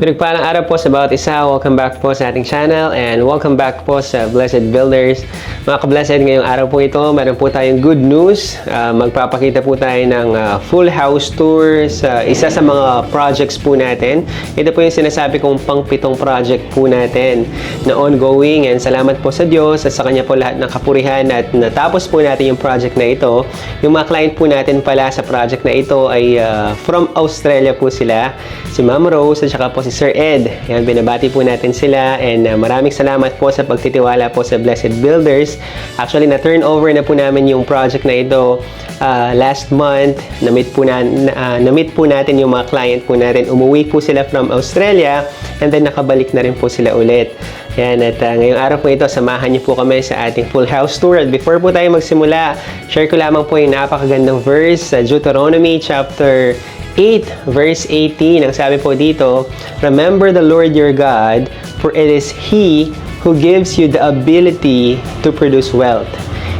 Pinagpalang araw po sa bawat isa. Welcome back po sa ating channel and welcome back po sa Blessed Builders. Mga ka-blessed, ngayong araw po ito, meron po tayong good news. Magpapakita po tayo ng full house tour sa isa sa mga projects po natin. Ito po yung sinasabi kong pang-pitong project po natin na ongoing, and salamat po sa Diyos at sa Kanya po lahat ng kapurihan at natapos po natin yung project na ito. Yung mga client po natin pala sa project na ito ay from Australia po sila, si Ma'am Rose at saka po si Sir Ed. Yan, binabati po natin sila and maraming salamat po sa pagtitiwala po sa Blessed Builders. Actually, na-turn over na po namin yung project na ito last month. Na-meet po natin yung mga client po natin. Umuwi po sila from Australia and then nakabalik na rin po sila ulit. Yan, at ngayong araw po ito, samahan niyo po kami sa ating full house tour. At before po tayo magsimula, share ko lamang po yung napakagandang verse sa Deuteronomy chapter 8 verse 18. Ang sabi po dito, "Remember the Lord your God, for it is He who gives you the ability to produce wealth."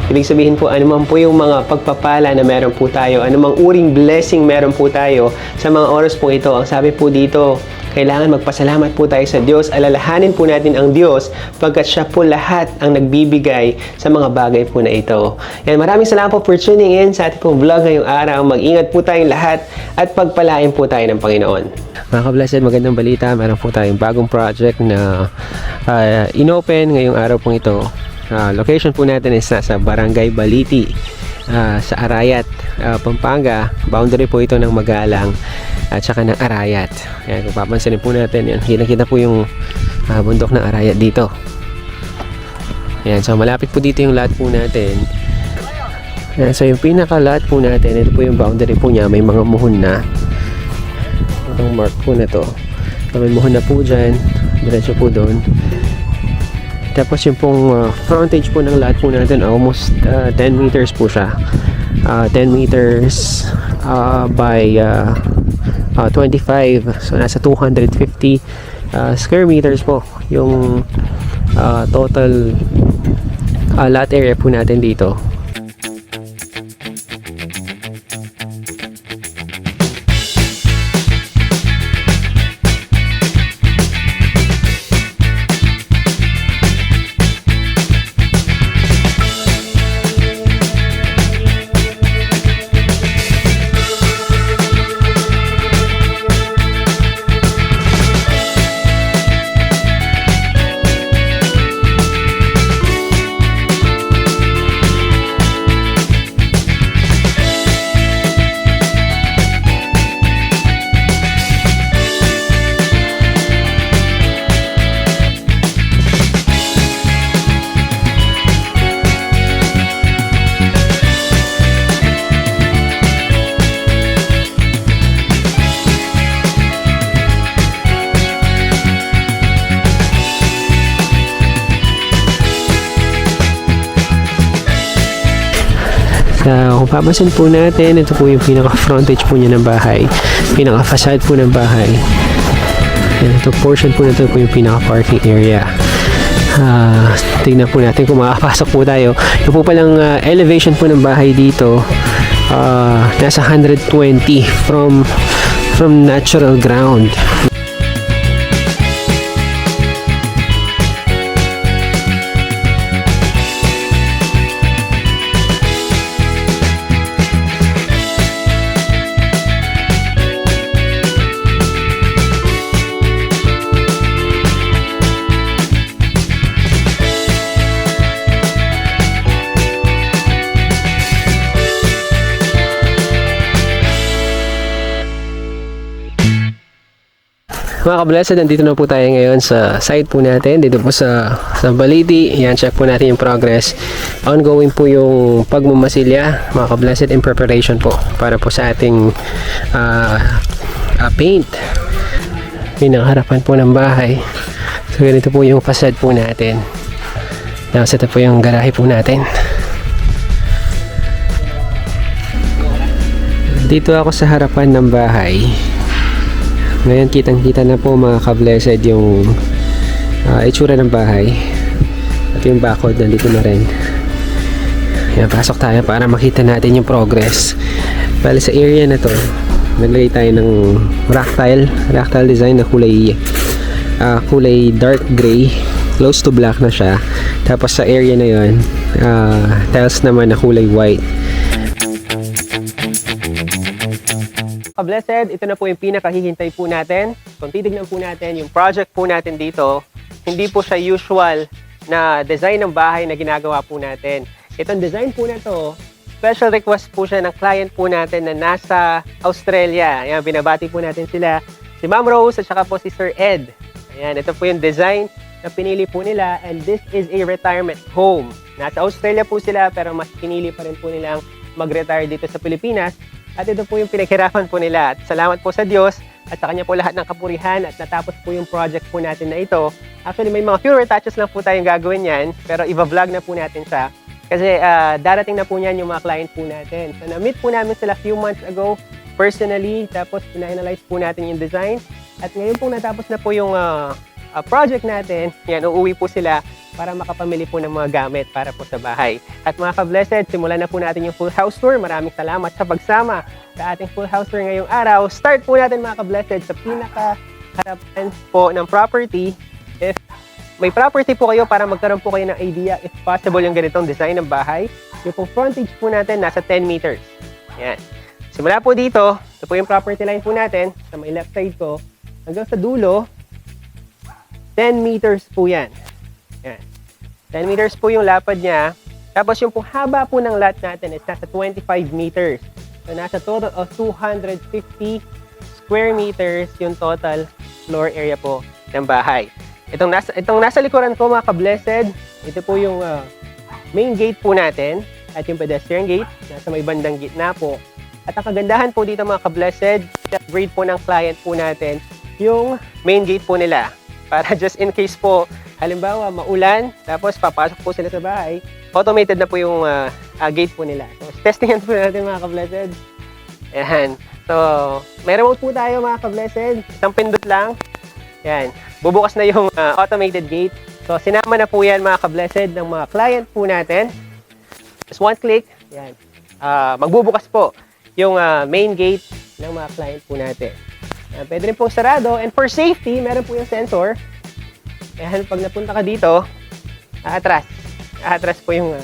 Ibig sabihin po, anuman po yung mga pagpapala na meron po tayo, anumang uring blessing meron po tayo sa mga oras po ito, ang sabi po dito, kailangan magpasalamat po tayo sa Diyos. Alalahanin po natin ang Diyos pagkat siya po lahat ang nagbibigay sa mga bagay po na ito. Yan, maraming salamat po for tuning in sa ating pong vlog ngayong araw. Mag-ingat po tayong lahat at pagpalain po tayo ng Panginoon. Mga ka-blessed, magandang balita. Meron po tayong bagong project na inopen ngayong araw pong ito. Location po natin is nasa Barangay Baliti sa Arayat, Pampanga. Boundary po ito ng Magalang at saka ng Arayat. Yan, kung papansinin po natin, yan, kita po yung bundok ng Arayat dito. Yan, so malapit po dito yung lot po natin. Yan, so yung pinaka lot po natin, ito po yung boundary po niya, may mga muhon na. Itong mark po na to, may muhon na po dyan, diretso po doon. Tapos yung pong frontage po ng lot po natin, almost 10 meters po siya. 10 meters by 25. So nasa 250 square meters po yung total lot area po natin dito. Kung papansin po natin, ito po yung pinaka-frontage po niya ng bahay, pinaka-facade po ng bahay. And ito portion po na ito po yung pinaka-parking area. Tingnan po natin kung makapasok po tayo. Yung po palang elevation po ng bahay dito, nasa 120 from natural ground. Mga ka-blessed, nandito na po tayo ngayon sa site po natin, dito po sa Baliti. Yan, check po natin yung progress. Ongoing po yung pagmamasilya, mga ka-blessed, in preparation po para po sa ating paint. Pinangharapan po ng bahay. So ganito po yung facade po natin. Tapos ito po yung garahe po natin. Dito ako sa harapan ng bahay. Ngayon kitang-kita na po mga ka-blessed yung itsura ng bahay. At yung bakod nandito na rin. Yan, pasok tayo para makita natin yung progress. Bali sa area na to, naglagay tayo ng ractile design na kulay dark gray, close to black na siya. Tapos sa area na yon, tiles naman na kulay white. Blessed, ito na po yung pinakahihintay po natin. Kung titignan po natin yung project po natin dito, hindi po siya usual na design ng bahay na ginagawa po natin. Itong design po na to, special request po siya ng client po natin na nasa Australia. Ayan, binabati po natin sila, si Ma'am Rose at saka po si Sir Ed. Ayan, ito po yung design na pinili po nila, and this is a retirement home. Nasa Australia po sila pero mas pinili pa rin po nilang mag-retire dito sa Pilipinas. At ito po yung pinaghirapan po nila. At salamat po sa Diyos at sa Kanya po lahat ng kapurihan at natapos po yung project po natin na ito. Actually, may mga few retouches lang po tayong gagawin yan, pero i-vlog na po natin siya. Kasi darating na po niyan yung mga client po natin. So, na-meet po namin sila few months ago personally, tapos pina-analyze po natin yung design. At ngayon po natapos na po yung project natin, yan, uuwi po sila para makapamili po ng mga gamit para po sa bahay. At mga ka-blessed, simulan na po natin yung full house tour. Maraming salamat sa pagsama sa ating full house tour ngayong araw. Start po natin mga ka-blessed sa pinaka-harapan po ng property. If may property po kayo para magkaroon po kayo ng idea if possible yung ganitong design ng bahay, yung pong frontage po natin nasa 10 meters. Yan. Simula po dito, ito po yung property line po natin sa may left side ko. Hanggang sa dulo, 10 meters po yan. Yan. 10 meters po yung lapad niya. Tapos yung pong haba po ng lot natin is nasa 25 meters. So nasa total of 250 square meters yung total floor area po ng bahay. Itong nasa likuran ko mga ka-blessed, ito po yung main gate po natin at yung pedestrian gate. Nasa may bandang gitna po. At ang kagandahan po dito mga ka-blessed, upgrade po ng client po natin yung main gate po nila. Para just in case po, halimbawa maulan, tapos papasok po sila sa bahay, automated na po yung gate po nila. So, testingan po natin mga ka-blessed. Ayan. So, may remote po tayo mga ka-blessed. Isang pindot lang. Ayan. Bubukas na yung automated gate. So, sinama na po yan mga ka-blessed ng mga client po natin. Just one click. Ayan. Magbubukas po yung main gate ng mga client po natin. Pwede rin pong sarado, and for safety, meron po yung sensor. Kaya pag napunta ka dito, aatras po yung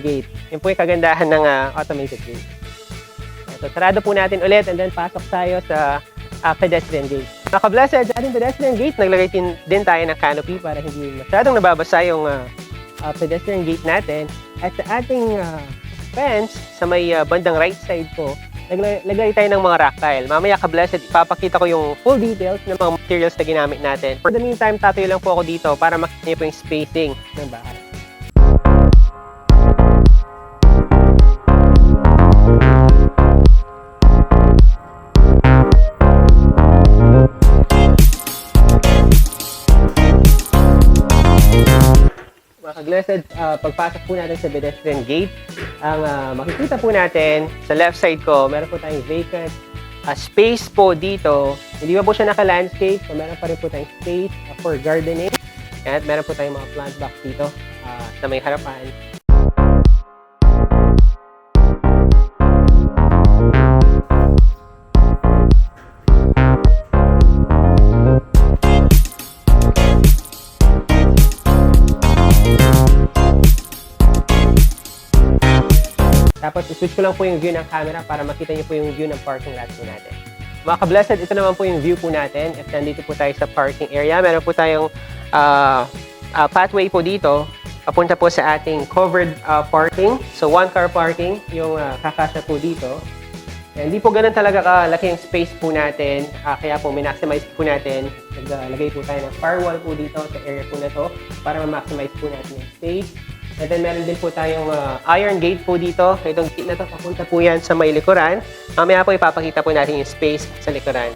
gate. Yun po yung kagandahan ng automated gate. So, sarado po natin ulit, and then pasok tayo sa pedestrian gate. Mga ka-blessed, sa ating pedestrian gate, naglagay din tayo ng canopy para hindi masyadong nababasa yung pedestrian gate natin. At sa ating fence, sa may bandang right side po, naglagay tayo ng mga ractile. Mamaya ka-blessed, ipapakita ko yung full details ng mga materials na ginamit natin. For the meantime, tatayo lang po ako dito para makita niyo po yung spacing ng bahay. Blessed, pagpasok po natin sa pedestrian gate, ang makikita po natin sa left side ko, meron po tayong vacant space po dito. Hindi pa po siya naka-landscape, so meron pa rin po tayong space for gardening. At meron po tayong mga plant box dito sa may harapan. Tapos, switch ko lang po yung view ng camera para makita niyo po yung view ng parking lot po natin. Mga ka-blessed, ito naman po yung view po natin. If nandito po tayo sa parking area, meron po tayong pathway po dito. Papunta po sa ating covered parking. So, one-car parking yung kakasya po dito. Hindi po ganun talaga kalaki yung space po natin. Kaya po, minmaximize po natin. Naglagay po tayo ng firewall po dito sa area po na to para ma-maximize po natin yung space. And then meron din po tayong iron gate po dito. Itong gate na to, papunta po yan sa may likuran. Mamaya po ipapakita po natin yung space sa likuran.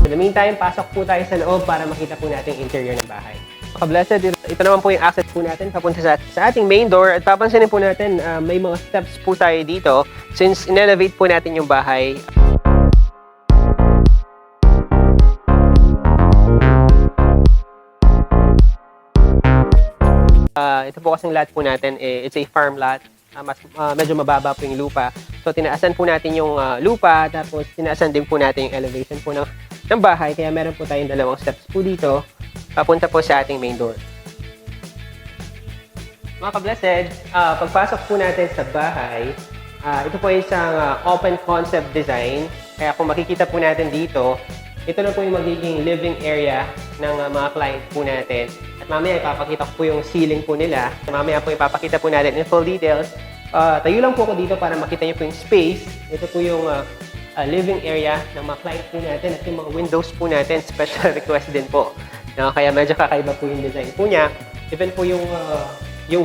In the meantime, pasok po tayo sa loob para makita po natin yung interior ng bahay. Ka-blessed, ito naman po yung access po natin papunta sa ating main door. At papansinin po natin, may mga steps po tayo dito since in-elevate po natin yung bahay. Ito po kasing lot po natin, it's a farm lot. Medyo mababa po yung lupa. So, tinaasan po natin yung lupa, tapos tinaasan din po natin yung elevation po ng bahay. Kaya meron po tayong dalawang steps po dito, papunta po sa ating main door. Mga ka-blessed, pagpasok po natin sa bahay, ito po ay isang open concept design. Kaya kung makikita po natin dito, ito na po yung magiging living area ng mga client po natin. At mamaya ipapakita ko po yung ceiling po nila. Mamaya po ipapakita po natin in full details. Tayo lang po ako dito para makita niyo po yung space. Ito po yung living area ng mga client po natin at yung mga windows po natin. Special request din po. Kaya medyo kakaiba po yung design po niya. Even po yung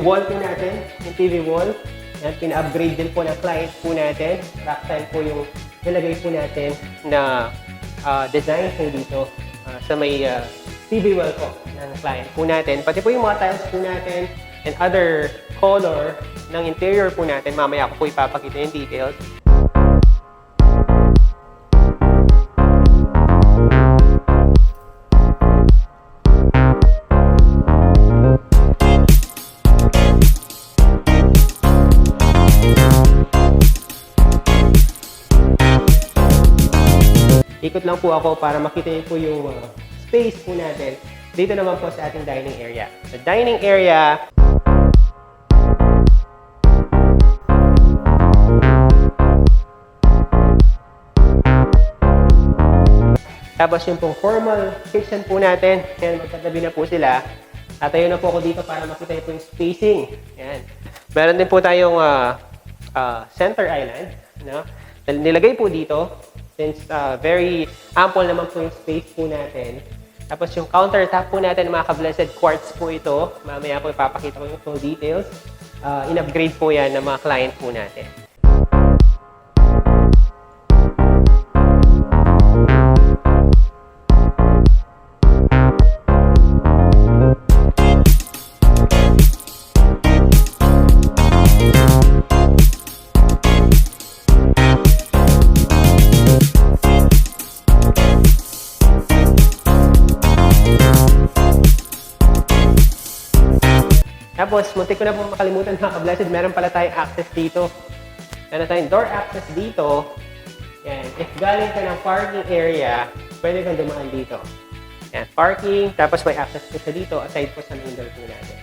wall po natin, yung TV wall. Yan, pina-upgrade din po ng client po natin. Tactile po yung nilagay po natin na design po dito sa may TV wall po ng client po natin. Pati po yung mga tiles po natin and other color ng interior po natin. Mamaya ako po ipapakita yung details. Ikot lang po ako para makita niyo po yung space po natin. Dito naman po sa ating dining area. Sa dining area, tapos yung pong formal kitchen po natin. Yan, magkatabi na po sila. Tatayo na po ako dito para makita niyo po yung spacing. Yan. Meron din po tayong center island. No? Nilagay po dito. Since very ample naman po yung space po natin. Tapos yung countertop po natin, mga ka-blessed, quartz po ito. Mamaya po ipapakita ko yung full details. In-upgrade po yan ng mga client po natin. Tapos, muntik ko na po makalimutan mga ka-blessed, meron pala tayong access dito. Meron tayong door access dito. Yan. If galing ka ng parking area, pwede kang dumaan dito. Yan. Parking, tapos may access po sa dito, aside po sa main door po natin.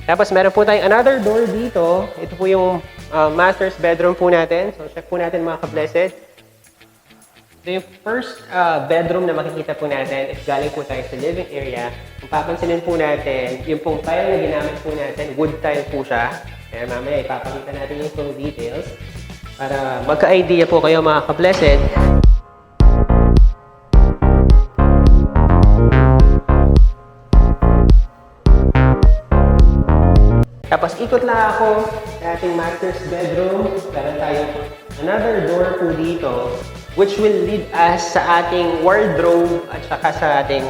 Tapos, meron po tayong another door dito. Ito po yung master's bedroom po natin. So, check po natin mga ka-blessed. Ito yung first bedroom na makikita po natin if galing po tayo sa living area. Kung papansinin po natin, yung pong tile na ginamit po natin, wood tile po siya. Kaya mamaya ipapakita natin yung full details para magka-idea po kayo mga ka-blessed. Tapos ikot lang ako sa ating master's bedroom. Meron tayong another door po dito which will lead us sa ating wardrobe at saka sa ating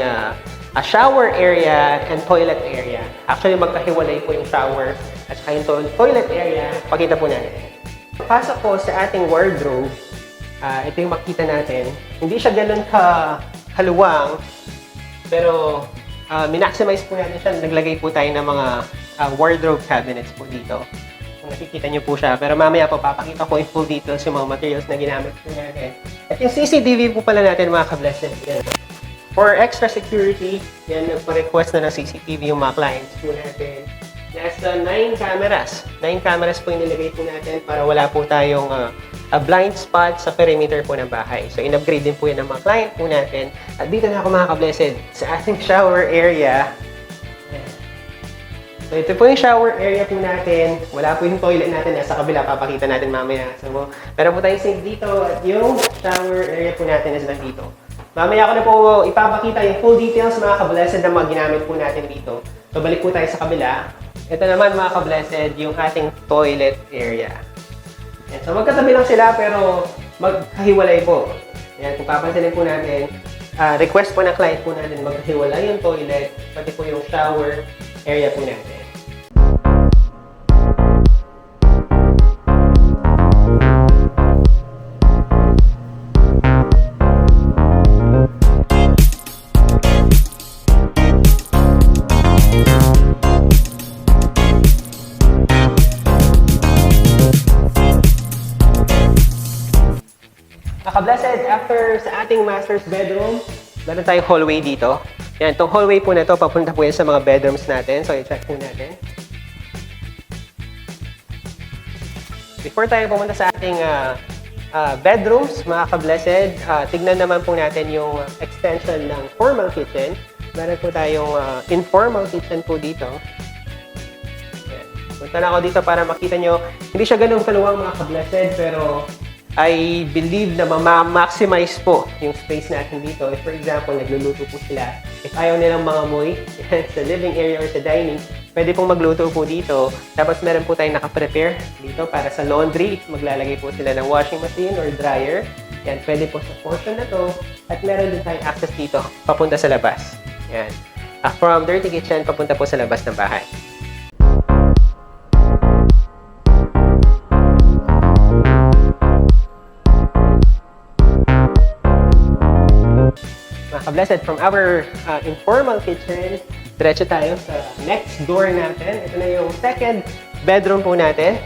shower area and toilet area. Actually, magkahiwalay po yung shower at saka yung toilet area. Pakita po natin. Pasok po sa ating wardrobe, ito yung makita natin. Hindi siya ganun kaluwang, pero minaximize po natin siya. Naglagay po tayo ng mga wardrobe cabinets po dito. Nakikita niyo po siya. Pero mamaya po, papakita ko yung full details yung mga materials na ginamit po natin. At yung CCTV po pala natin, mga ka-blessed. Yan. For extra security, yan, nagpa-request na ng CCTV yung mga clients po natin. Nasa 9 cameras. 9 cameras po yung nilagay po natin para wala po tayong blind spot sa perimeter po ng bahay. So, in-upgrade din po yan ng mga client po natin. At dito na ako, mga ka-blessed, sa ating shower area. So, ito po yung shower area po natin. Wala po yung toilet natin. Nasa kabila, papakita natin mamaya. So, meron po tayong sink dito at yung shower area po natin is nandito. Mamaya ko na po ipapakita yung full details mga ka-blessed na mga ginamit po natin dito. So, balik po tayo sa kabila. Ito naman mga ka-blessed, yung ating toilet area. Yan. So, magkatabi lang sila pero magkahiwalay po. Yan, kung papansinin po natin, request po ng client po natin maghiwalay yung toilet, pati po yung shower area po natin. Blessed, after sa ating master's bedroom, meron tayong hallway dito. Yan, itong hallway po na ito, papunta po yan sa mga bedrooms natin. So, i-check po natin. Before tayo pumunta sa ating bedrooms, mga ka-blessed, tignan naman po natin yung extension ng formal kitchen. Meron po tayong informal kitchen po dito. Yan. Punta na ako dito para makita nyo. Hindi siya ganun kaluwang, mga ka-blessed, pero I believe na ma-maximize po yung space natin dito. If for example, nagluluto po sila, if ayaw nilang mangamoy sa living area or sa dining, pwede pong magluto po dito. Tapos meron po tayong naka-prepare dito para sa laundry. Maglalagay po sila ng washing machine or dryer. Yan, pwede po sa portion na to. At meron din tayong access dito, papunta sa labas. Yan. From dirty kitchen, papunta po sa labas ng bahay. Blessed, from our informal kitchen, diretso tayo sa next door natin. Ito na yung second bedroom po natin.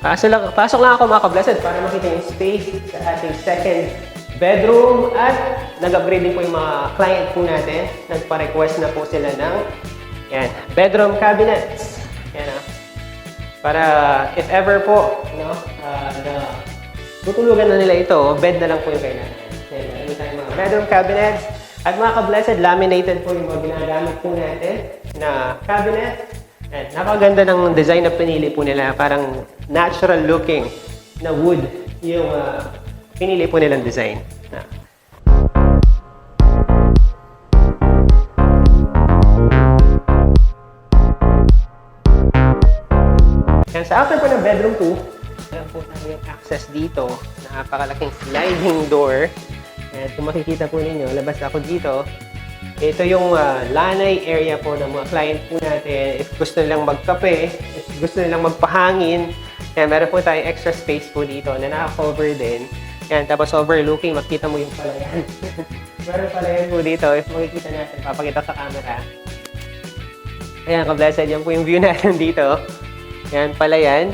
Pasok lang ako, mga ka-blessed, para makita yung space sa ating second bedroom. At nag-upgrade din po yung mga client po natin. Nagpa-request na po sila ng yan, bedroom cabinets. Yan, para if ever po, no, tutulugan na nila ito, bed na lang po yung kailangan. Meron tayong mga bedroom cabinets. At mga ka-blessed, laminated po yung mga ginagamit po natin na cabinet. And napakaganda ng design na pinili po nila. Parang natural looking na wood yung pinili po nilang design. And sa after po ng bedroom 2, meron po tayo yung access dito. Napakalaking sliding door. At kung makikita po ninyo, labas ako dito. Ito yung lanay area po ng mga client po natin. If gusto nilang magkape, if gusto nilang magpahangin, yan, meron po tayong extra space po dito na naka-cover din. Yan, tapos overlooking, makita mo yung palayan. Meron palayan po dito. If makikita natin, papakita sa camera. Ayan, ka-blessed, yan po yung view natin dito. Yan, palayan.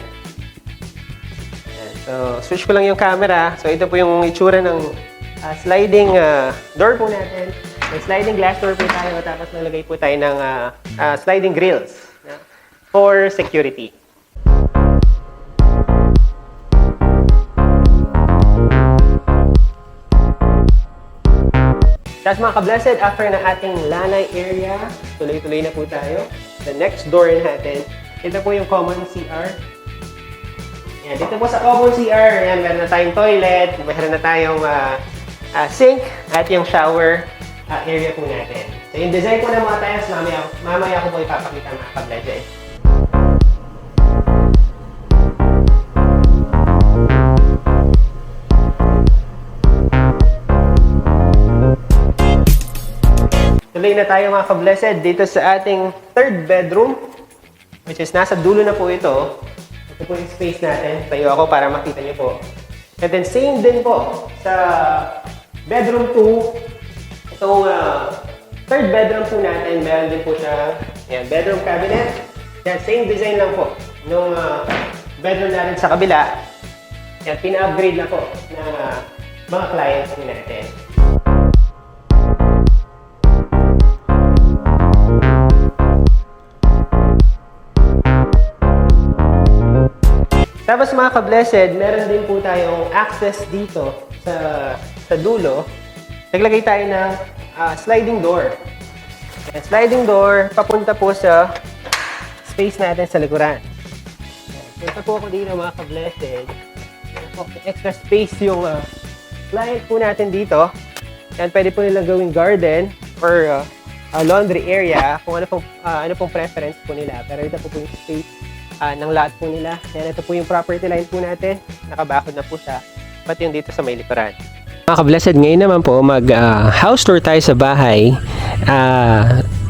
Yan, so, switch ko lang yung camera. So, ito po yung itsura ng sliding door po natin. May sliding glass door po tayo, tapos nalagay po tayo ng sliding grills for security. Tapos mga ka-blessed, after ng ating lanay area, tuloy-tuloy na po tayo. The next door natin, ito po yung common CR. Yan, dito po sa common CR, yan, meron na tayong toilet, meron na tayong sink at yung shower area po natin. So yung design po ng mga tiles, mamaya ko po ipapakita, mga ka-blessed. Tuloy na tayo, mga ka-blessed, dito sa ating third bedroom, which is nasa dulo na po ito. Ito po yung space natin. Tayo ako para makita niyo po. And then same din po sa bedroom 2, itong third bedroom po natin, meron din po siya, yan, bedroom cabinet. Yan, same design lang po nung bedroom natin sa kabila. Yan, pina-upgrade na po ng mga clients natin. Tapos mga ka-blessed, meron din po tayong access dito sa dulo. Naglagay tayo ng sliding door. And sliding door, papunta po sa space natin sa likuran. Punta po ako dito, mga ka-blessed. Extra space yung client po natin dito. Yan, pwede po nilang gawing garden or laundry area kung ano pong preference po nila. Pero ito po yung space ng lahat po nila. Yan, ito po yung property line po natin. Nakabakod na po siya. Pati yung dito sa may likuran. Mga ka-blessed, ngayon naman po house tour tayo sa bahay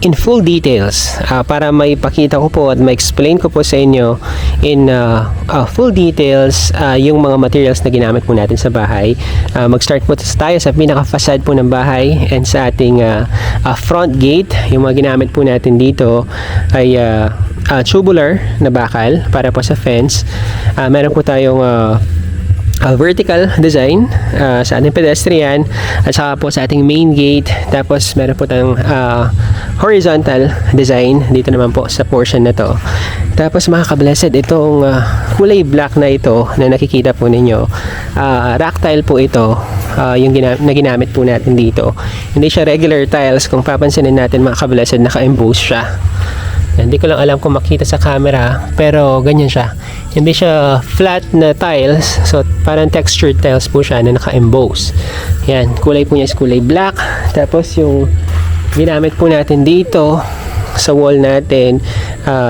in full details para maipakita ko po at ma-explain ko po sa inyo in full details yung mga materials na ginamit po natin sa bahay. Mag-start po tayo sa pinaka-facade po ng bahay and sa ating front gate. Yung mga ginamit po natin dito ay tubular na bakal para po sa fence. Meron po tayong vertical design sa ating pedestrian at saka po sa ating main gate. Tapos meron po tayong horizontal design dito naman po sa portion na to. Tapos mga ka-blessed, itong kulay black na ito na nakikita po ninyo, rock tile po ito, yung na ginamit po natin dito. Hindi siya regular tiles. Kung papansinin natin mga ka-blessed, naka-emboss siya. Hindi ko lang alam kung makita sa camera, pero ganyan siya. Hindi siya flat na tiles, so parang textured tiles po siya na naka-emboss. Yan, kulay po niya is kulay black. Tapos yung ginamit po natin dito sa wall natin,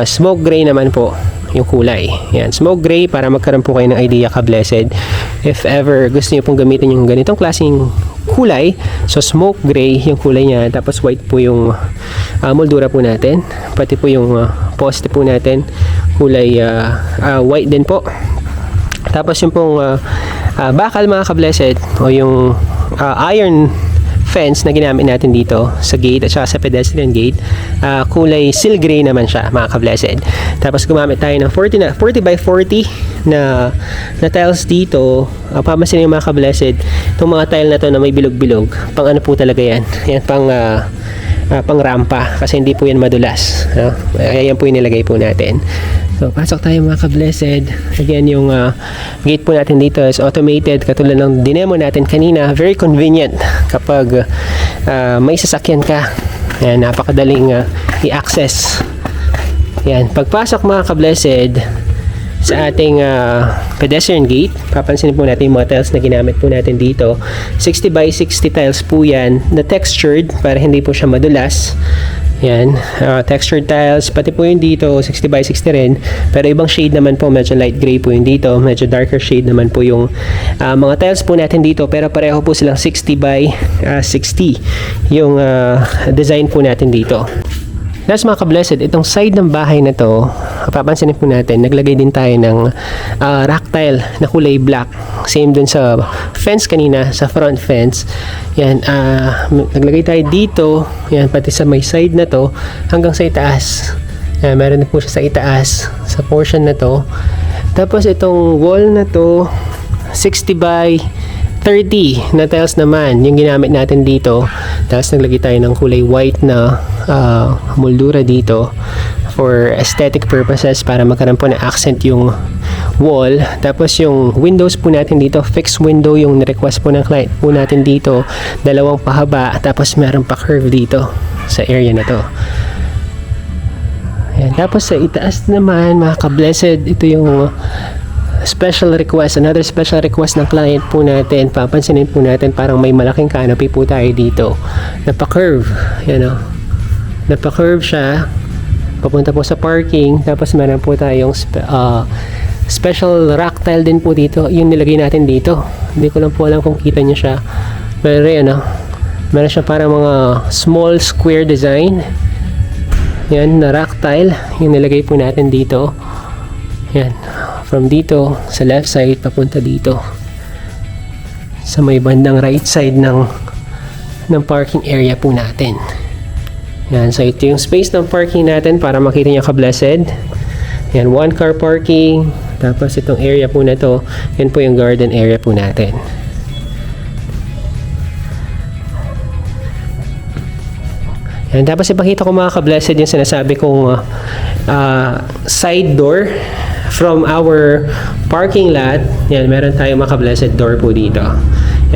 smoke gray naman po yung kulay. Yan, smoke gray para magkaroon po kayo ng idea, ka-blessed. If ever gusto niyo pong gamitin yung ganitong klaseng kulay, so smoke gray yung kulay niya, tapos white po yung moldura po natin, pati po yung poste po natin kulay white din po. Tapos yung pong bakal mga ka-blessed, o yung iron fence na ginamit natin dito sa gate at saka sa pedestrian gate, kulay seal gray naman siya mga ka-blessed. Tapos gumamit tayo ng 40 by 40 na tiles dito. Papansin yung mga ka-blessed, itong mga tile na to na may bilog-bilog, pang ano po talaga yan, pang rampa, kasi hindi po yan madulas, ayan po yung nilagay po natin. So pasok tayo mga ka-blessed. Again, yung gate po natin dito is automated, katulad ng dinemo natin kanina. Very convenient kapag may sasakyan ka. Ayan, napakadaling i-access. Ayan, pagpasok mga ka-blessed sa ating pedestrian gate, papansinin po natin yung mga tiles na ginamit po natin dito. 60 by 60 tiles po yan na textured para hindi po siya madulas. Yan, textured tiles, pati po yung dito 60 by 60 rin, pero ibang shade naman po, medyo light gray po yung dito, medyo darker shade naman po yung mga tiles po natin dito, pero pareho po silang 60 by 60 yung design po natin dito. That's mga ka-blessed, itong side ng bahay na to, papansinin po natin, naglagay din tayo ng rock tile na kulay black. Same dun sa fence kanina, sa front fence. Yan, naglagay tayo dito, yan, pati sa may side na to, hanggang sa itaas. Yan, meron na po siya sa itaas, sa portion na to. Tapos itong wall na to, 60 by 30 na tiles naman yung ginamit natin dito. Tapos naglagay tayo ng kulay white na moldura dito for aesthetic purposes, para magkaroon po ng accent yung wall. Tapos yung windows po natin dito, fixed window yung request po ng client po natin dito, dalawang pahaba, tapos meron pa curve dito sa area na to. Ayan. Tapos sa itaas naman mga ka-blessed, ito yung special request, another special request ng client po natin. Papansinin po natin, parang may malaking canopy po tayo dito, napa-curve, yan o, napa-curve siya papunta po sa parking. Tapos meron po tayong special rock tile din po dito, yung nilagay natin dito. Hindi ko lang po alam kung kita nyo siya, pero yan o, meron siya parang mga small square design, yan na rock tile yung nilagay po natin dito. Yan, from dito sa left side papunta dito sa may bandang right side ng parking area po natin. Yan, so ito yung space ng parking natin para makita nyo ka-blessed. Yan, one car parking. Tapos itong area po na to, yan po yung garden area po natin. Yan, tapos ipakita ko mga ka-blessed yung sinasabi kong side door from our parking lot. Yan, meron tayong mga ka-blessed door po dito.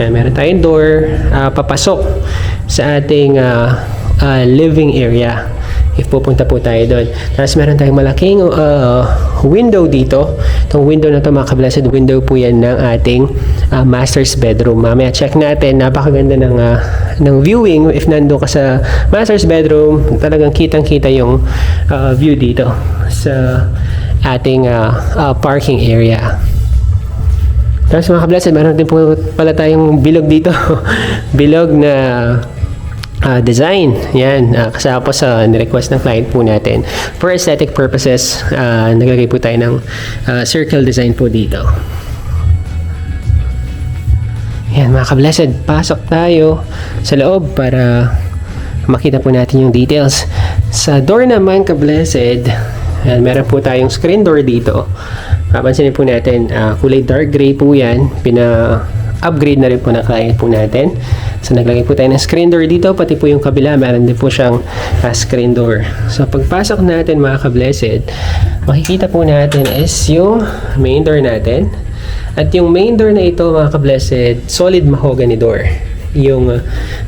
Yan, meron tayong door papasok sa ating living area if pupunta po tayo doon. Tapos meron tayong malaking window dito. Itong window na to mga ka-blessed, window po yan ng ating master's bedroom. Mamaya check natin, napakaganda ng viewing. If nandun ka sa master's bedroom, talagang kitang-kita yung view dito sa ating parking area. Tapos mga ka-blessed, meron din po pala tayong bilog dito. Bilog na design. Yan, kasama po sa nirequest ng client po natin. For aesthetic purposes, naglagay po tayo ng circle design po dito. Yan mga ka-blessed, pasok tayo sa loob para makita po natin yung details. Sa door naman ka-blessed, meron po tayong screen door dito. Papansinin po natin, kulay dark gray po yan. Upgrade na rin po na client po natin. So naglagay po tayo ng screen door dito, pati po yung kabila meron din po siyang screen door. So pagpasok natin mga ka-blessed, makikita po natin is yung main door natin. At yung main door na ito mga ka-blessed, solid mahogany door yung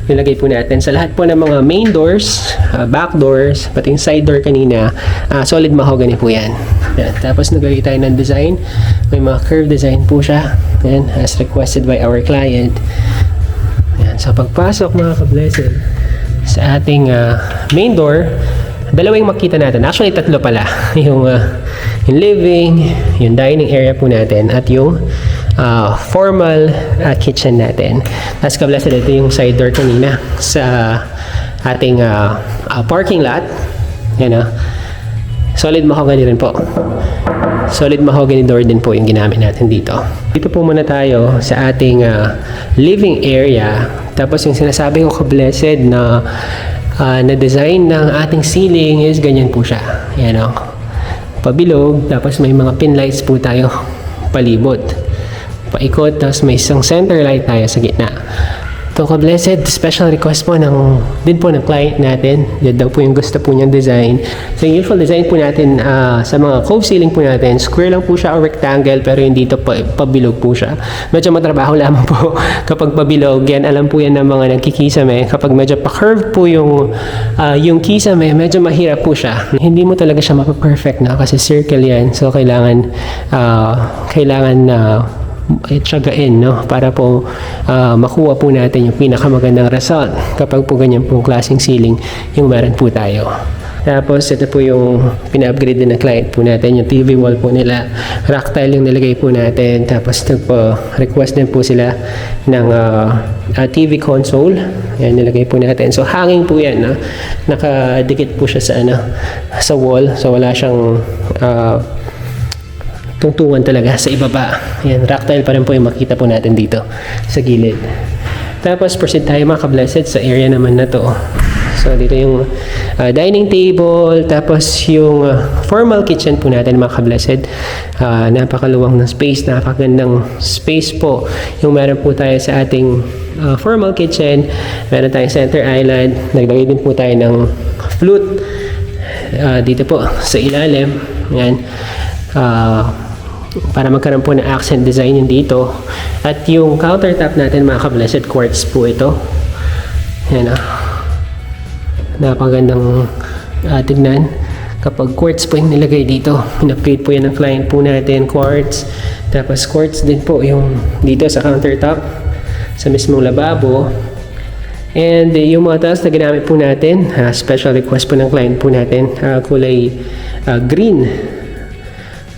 nilagay po natin. Sa lahat po ng mga main doors, back doors, pati yung side door kanina, solid mahogany po yan. Yan. Tapos naglagay tayo ng design. May mga curve design po siya. Yan, as requested by our client. Yan. So pagpasok mga ka-blessed sa ating main door, dalawa yung makita natin. Actually, tatlo pala. yung living, yung dining area po natin, at yung formal kitchen natin. Tapos ka-blessed, ito yung side door kanina sa ating parking lot. Yan solid mahogany rin po. Solid mahogany door din po yung ginamit natin dito. Dito po muna tayo sa ating living area. Tapos yung sinasabi ko ka-blessed na design ng ating ceiling is ganyan po siya. Yan pabilog, tapos may mga pin lights po tayo palibot. Paikot, tapos may isang center light tayo sa gitna. Ito ka-blessed, special request po din po ng client natin. Yan daw po yung gusto po niyang design. So yung usual design po natin sa mga cove ceiling po natin, square lang po siya o rectangle, pero yung dito pabilog po siya. Medyo matrabaho lamang po kapag pabilog. Yan, alam po yan ng mga nagkikisame. Kapag medyo pa-curve po yung kisame, medyo mahirap po siya. Hindi mo talaga siya mapaperfect na kasi circle yan. So kailangan tsagain para po makuha po natin yung pinakamagandang result kapag po ganyan pong klaseng ceiling yung meron po tayo. Tapos ito po yung pina-upgrade din ng client po natin, yung TV wall po nila, rack tile yung nilagay po natin. Tapos request din po sila ng TV console, yan nilagay po natin. So hanging po yan, nakadikit po siya sa wall, so wala siyang tungtungan talaga sa ibaba. Yan, rack tile pa rin po yung makita po natin dito sa gilid. Tapos proceed tayo mga ka-blessed sa area naman na to. So dito yung dining table, tapos yung formal kitchen po natin mga ka-blessed. Napakaluwang ng space, napakagandang space po yung meron po tayo sa ating formal kitchen. Meron tayong center island, naglagay din po tayo ng flute dito po sa ilalim. Yan. Para magkaroon po ng accent design yung dito. At yung countertop natin mga ka-blessed, quartz po ito. Yan napagandang tignan kapag quartz po yung nilagay dito. In-upgrade po yan ng client po natin, quartz. Tapos quartz din po yung dito sa countertop, sa mismong lababo. And yung mga tiles na ginamit po natin, special request po ng client po natin, kulay green.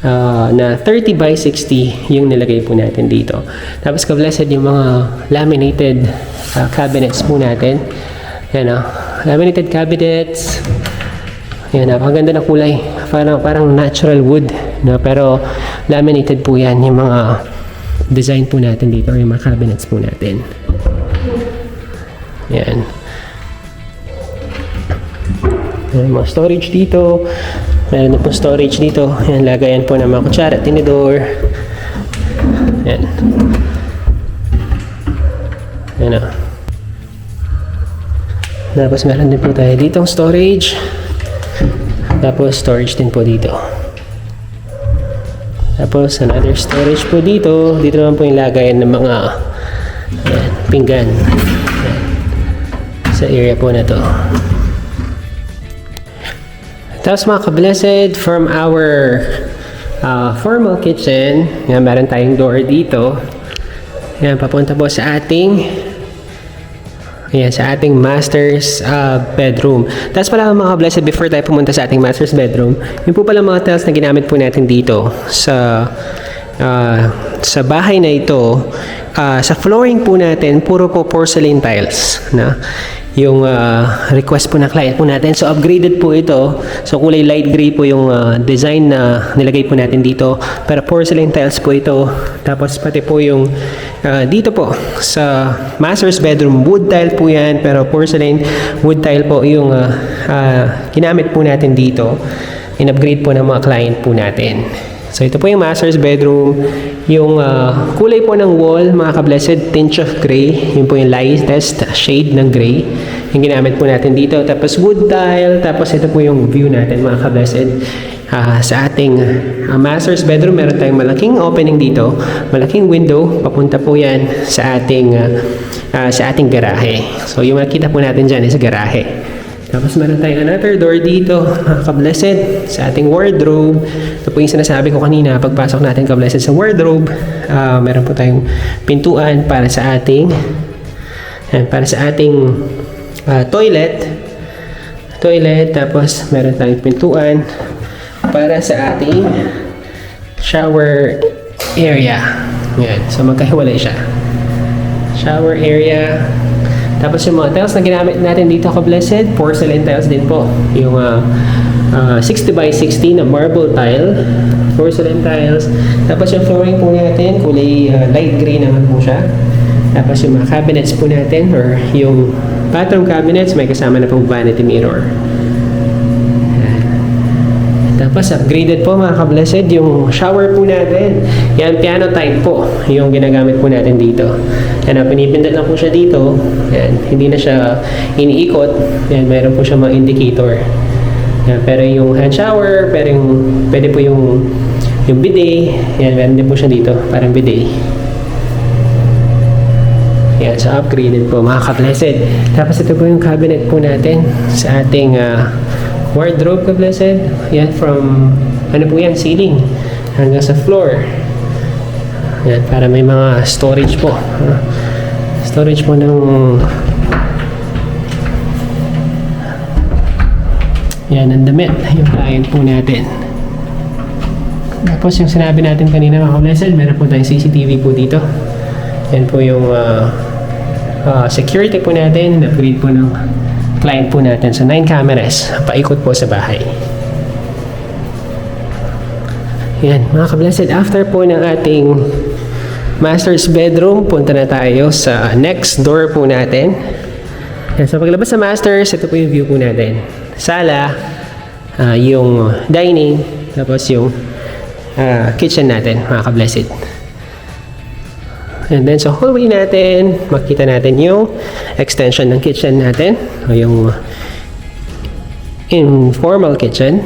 Na 30 by 60 yung nilagay po natin dito. Tapos ka-blessed yung mga laminated cabinets po natin. Yan laminated cabinets. Yan, napakaganda na kulay. Parang natural wood, pero laminated po yan yung mga design po natin dito, yung mga cabinets po natin. Yan. Yan, mga storage dito. Meron na po storage dito. Yan, lagayan po ng mga kutsara at tinidor. Yan. Yan Tapos meron din po tayo ditong storage. Tapos storage din po dito. Tapos another storage po dito. Dito naman po yung lagayan ng mga pinggan. Yan. Sa area po na to. Tapos mga ka-blessed, from our formal kitchen, yan, meron tayong door dito. Yan, papunta po sa ating master's bedroom. Tapos pala mga ka-blessed, before tayo pumunta sa ating master's bedroom, yun po pala mga tiles na ginamit po natin dito sa sa bahay na ito, sa flooring po natin, puro po porcelain tiles na yung request po na client po natin. So upgraded po ito. So kulay light gray po yung design na nilagay po natin dito. Pero porcelain tiles po ito. Tapos pati po yung dito po sa master's bedroom, wood tile po yan. Pero porcelain wood tile po yung ginamit po natin dito. In-upgrade po ng mga client po natin. So ito po yung master's bedroom. Yung kulay po ng wall, mga ka-blessed, tinge of gray. Yun po yung lightest shade ng gray. Yung ginamit po natin dito. Tapos wood tile. Tapos ito po yung view natin, mga ka-blessed. Sa ating master's bedroom, meron tayong malaking opening dito. Malaking window. Papunta po yan sa ating garahe. So yung makikita po natin dyan is garahe. Tapos meron tayong another door dito, ka-blessed, sa ating wardrobe. Ito po yung sinasabi ko kanina, pagpasok natin ka-blessed sa wardrobe, meron po tayong pintuan para sa ating toilet. Tapos meron tayong pintuan para sa ating shower area. Yan, so magkahiwalay siya. Shower area. Tapos yung mga tiles na ginamit natin dito, ka-blessed, porcelain tiles din po. Yung 60 by 60 na marble tile, porcelain tiles. Tapos yung flooring po natin, kulay light gray naman po siya. Tapos yung mga cabinets po natin, or yung bathroom cabinets, may kasama na pong vanity mirror. Tapos upgraded po, mga ka-blessed, yung shower po natin. Yan, piano type po yung ginagamit po natin dito. Yan, pinipindot lang po siya dito. Yan, hindi na siya iniikot. Yan, mayroon po siya mga indicator. Yan, pero yung hand shower, pero pwede po yung bidet. Yan, meron din po siya dito, parang bidet. Yan, so upgraded po, mga ka-blessed. Tapos ito po yung cabinet po natin sa ating wardrobe, ka-blessed. Yan, from ano po yan, ceiling hanggang sa floor. Yan, para may mga storage po. Storage po ng yan, ang damit yung client po natin. Tapos yung sinabi natin kanina, mga ka-blessed, meron po tayong CCTV po dito. Yan po yung security po natin. Upgrade po ng client po natin. So 9 cameras, paikot po sa bahay. Yan, mga ka-blessed, after po ng ating master's bedroom, punta na tayo sa next door po natin. Yan, so paglabas sa masters, ito po yung view po natin. Sala, yung dining, tapos yung kitchen natin, mga ka-blessed. And then sa hallway natin, makita natin yung extension ng kitchen natin, o yung informal kitchen.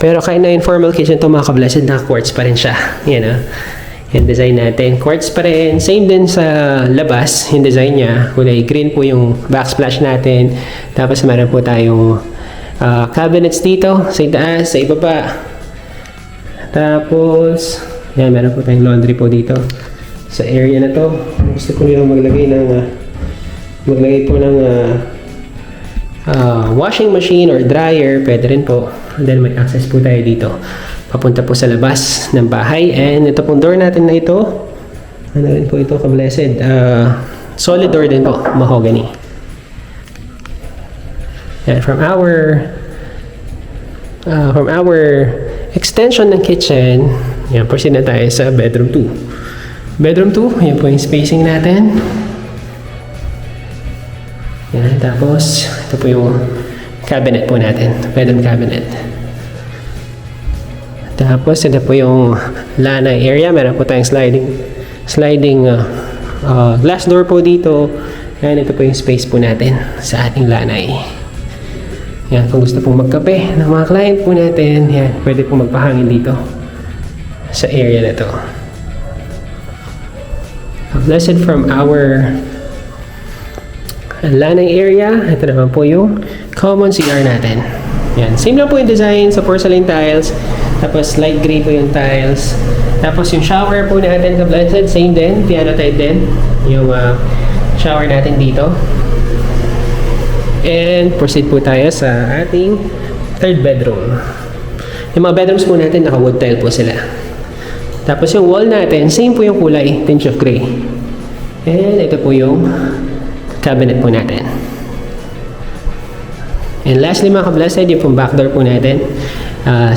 Pero kahit na informal kitchen to, mga ka-blessed, naka-quartz pa rin siya. Yan, yung design natin, quartz pa rin. Same din sa labas, yung design niya. Kulay green po yung backsplash natin. Tapos meron po tayong cabinets dito, sa itaas, sa ibaba. Tapos, yan, meron po tayong laundry po dito. Sa area na to, gusto ko nila maglagay po ng washing machine or dryer, pwede rin po. And then may access po tayo dito papunta po sa labas ng bahay. And ito pong door natin na ito, ano rin po ito, ka-blessed, solid door din po, mahogany. And from our extension ng kitchen, yan, proceed na tayo sa bedroom 2. Bedroom 2, yan po yung spacing natin. Yan, tapos ito po yung cabinet po natin, bedroom cabinet. Tapos ito po yung lanay area, meron po tayong sliding glass door po dito. Yan, ito po yung space po natin sa ating lanay. Yan, kung gusto pong magkape ng mga client po natin, yan, pwede pong magpahangin dito sa area na to. Blessed from our lanay area, ito naman po yung common CR natin. Yan, same lang po yung design sa porcelain tiles. Tapos light gray po yung tiles. Tapos yung shower po natin, ka-blessed, same din, piano type din yung shower natin dito. And proceed po tayo sa ating third bedroom. Yung mga bedrooms po natin, naka wood tile po sila. Tapos yung wall natin, same po yung kulay, tinge of gray. And ito po yung cabinet po natin. And lastly mga ka-blessed, yung pong back door po natin.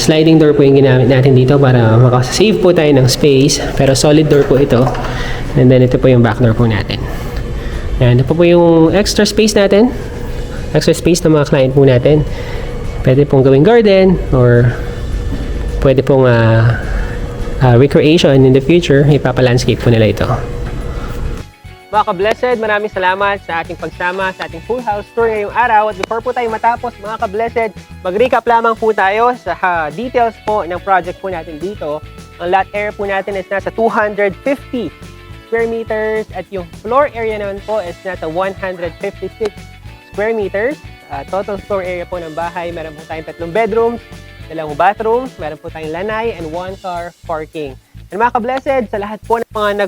Sliding door po yung ginamit natin dito para makasave po tayo ng space. Pero solid door po ito. And then ito po yung back door po natin. Yan, ito po yung extra space natin. Extra space ng mga client po natin. Pwede pong gawing garden or pwede pong recreation in the future. Ipapa-landscape po nila ito. Mga ka-blessed, maraming salamat sa ating pagsama sa ating full house tour ngayong araw. At before po tayo matapos, mga ka-blessed, mag-recap lamang po tayo sa details po ng project po natin dito. Ang lot area po natin is nasa 250 square meters at yung floor area naman po is nasa 156 square meters. Total floor area po ng bahay, meron po tayong 3 bedrooms, 2 bathrooms, meron po tayong lanay and 1 car parking. And mga ka-blessed, sa lahat po ng mga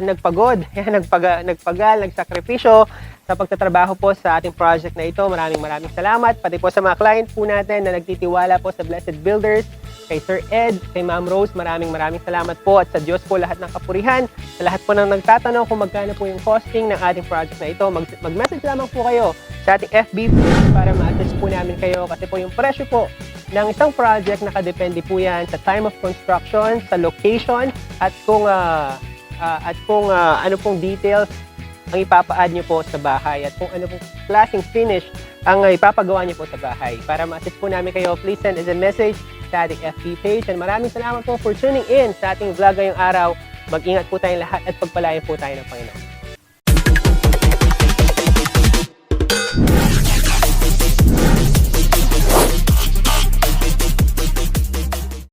nagpagal, nagsakripisyo sa pagtatrabaho po sa ating project na ito, maraming salamat. Pati po sa mga client po natin na nagtitiwala po sa Blessed Builders, kay Sir Ed, kay Ma'am Rose, maraming salamat po. At sa Diyos po lahat ng kapurihan, sa lahat po ng nagtatanong kung magkano po yung costing ng ating project na ito, mag-message lamang po kayo sa ating FB page para ma-attach po namin kayo kasi po yung presyo po ng isang project nakadepende po yan sa time of construction, sa location, at kung ano pong details ang ipapa-add nyo po sa bahay at kung ano pong klaseng finish ang ipapagawa nyo po sa bahay. Para ma-assist po namin kayo, please send us a message sa ating FB page. And maraming salamat po for tuning in sa ating vlog ngayong araw. Mag-ingat po tayong lahat at pagpalain po tayo ng Panginoon.